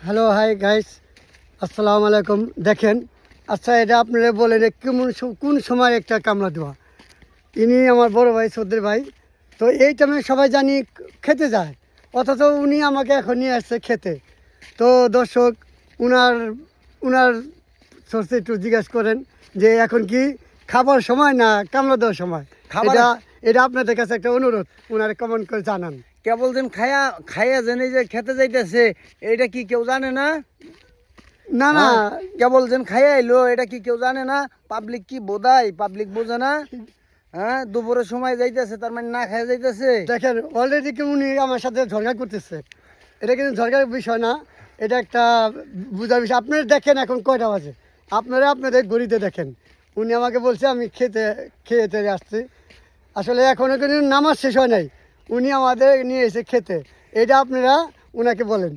Hello hi guys, আসসালামু আলাইকুম। দেখেন, আচ্ছা এটা আপনারা বলেন কোন সময় একটা কামলা দেওয়া। ইনি আমার বড় ভাই, সর্দার ভাই। তো এই টাইমে সবাই জানি খেতে যায়, অথচ উনি আমাকে এখন নিয়ে আসছে খেতে। তো দর্শক, উনার উনার সোর্সে একটু জিজ্ঞাসা করেন যে এখন কি খাবার সময় না কামলা দেওয়ার সময়। খাবার এটা এটা আপনাদের কাছে একটা অনুরোধ, উনারে কমেন্ট করে জানান। কেবল দিন খায়া খাইয়া জেনে যে খেতে যাইতেছে, এটা কি কেউ জানে না? না না, হ্যাঁ, কেবল যেন খাইয়া এলো, এটা কি কেউ জানে না? পাবলিক কি বোধায়? পাবলিক বোঝে না? হ্যাঁ, দুপুরের সময় যাইতেছে, তার মানে না খাইয়া যাইতেছে। দেখেন অলরেডি কি উনি আমার সাথে ঝগড়া করতেছে। এটা কিন্তু ঝগড়ার বিষয় না, এটা একটা বুঝার বিষয়। আপনারা দেখেন এখন কয়টা বাজে, আপনারা আপনাদের ঘড়িতে দেখেন। উনি আমাকে বলছে আমি খেতে আসছি। আসলে এখনও কিন্তু নামাজ শেষ হয় নাই, উনি আমাদের নিয়ে এসে খেতে। এটা আপনারা উনাকে বলেন।